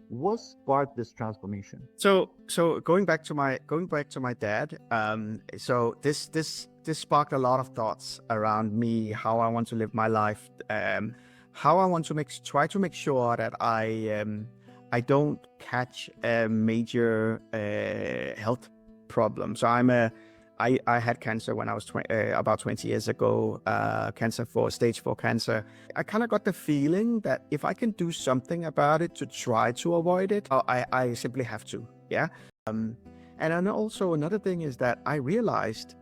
what sparked this transformation? So going back to my dad, so this sparked a lot of thoughts around me, how I want to live my life, how I want to try to make sure that I don't catch a major health problem. So I had cancer when I was about 20 years ago, stage 4 cancer. I kind of got the feeling that if I can do something about it to try to avoid it, I simply have to, yeah? And then also another thing is that I realized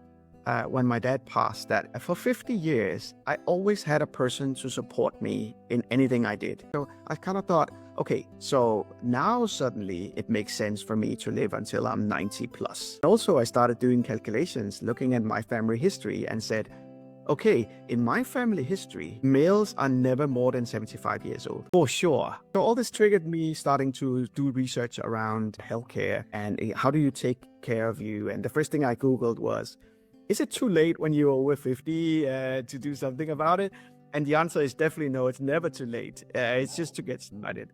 when my dad passed that for 50 years, I always had a person to support me in anything I did. So I kind of thought, okay, so now suddenly it makes sense for me to live until I'm 90 plus. Also, I started doing calculations, looking at my family history and said, okay, in my family history, males are never more than 75 years old, for sure. So all this triggered me starting to do research around healthcare and how do you take care of you? And the first thing I Googled was, is it too late when you're over 50 to do something about it? And the answer is definitely no, it's never too late. It's just to get started.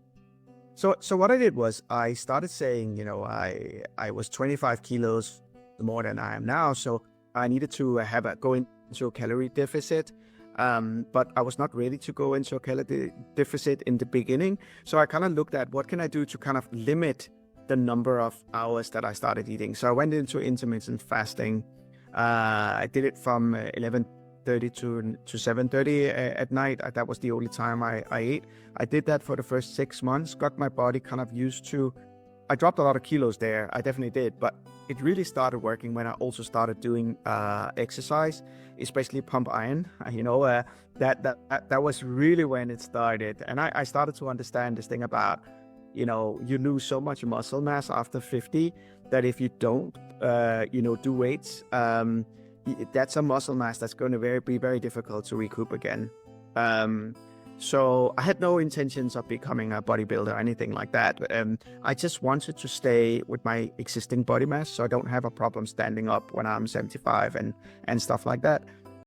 So what I did was I started saying, I was 25 kilos more than I am now. So I needed to go into a calorie deficit. But I was not ready to go into a calorie deficit in the beginning. So I kind of looked at what can I do to kind of limit the number of hours that I started eating. So I went into intermittent fasting. I did it from 11:30 to 7:30 at night. That was the only time I ate. I did that for the first 6 months, got my body kind of used to. I dropped a lot of kilos there. I definitely did, but it really started working when I also started doing exercise, especially pump iron. That was really when it started, and I started to understand this thing about, you lose so much muscle mass after 50 that if you don't, do weights, that's a muscle mass that's going to be very difficult to recoup again. So I had no intentions of becoming a bodybuilder or anything like that. I just wanted to stay with my existing body mass so I don't have a problem standing up when I'm 75 and stuff like that.